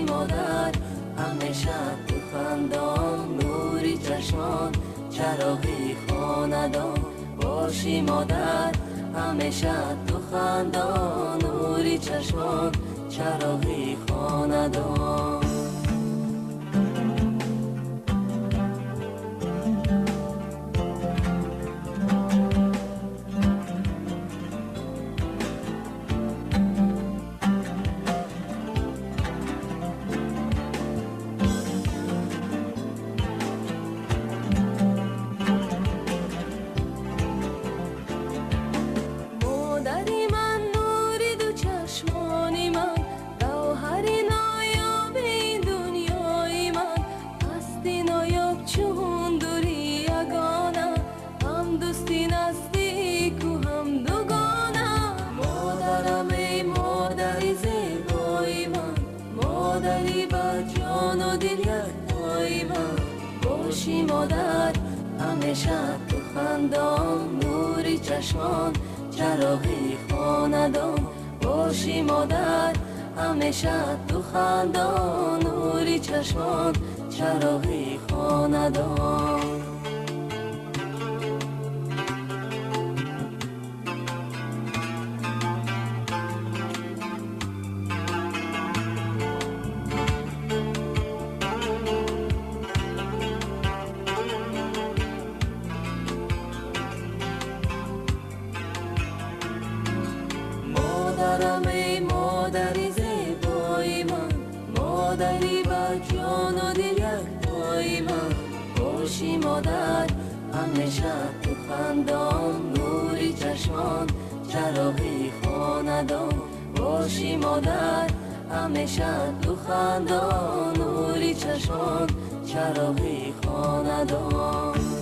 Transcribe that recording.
مادر همیشه تو خندان، نوری چشمان چراغی خاندان. باشی مادر همیشه تو خندان، نوری چشمان چراغی خاندان. باشی مادر همیشه تو خندان، نوری چشمان چراغی خاندان. باشی مادر همیشه تو خندان، نوری چشمان چراغی خاندان. مادرم ای مادری زیبای من، مادری با جان و دل یکتای من. باشی مادر همیشه تو خندان، نوری چشمان چراغی خاندان. باشی مادر همیشه تو خندان، نوری چشمان چراغی خاندان.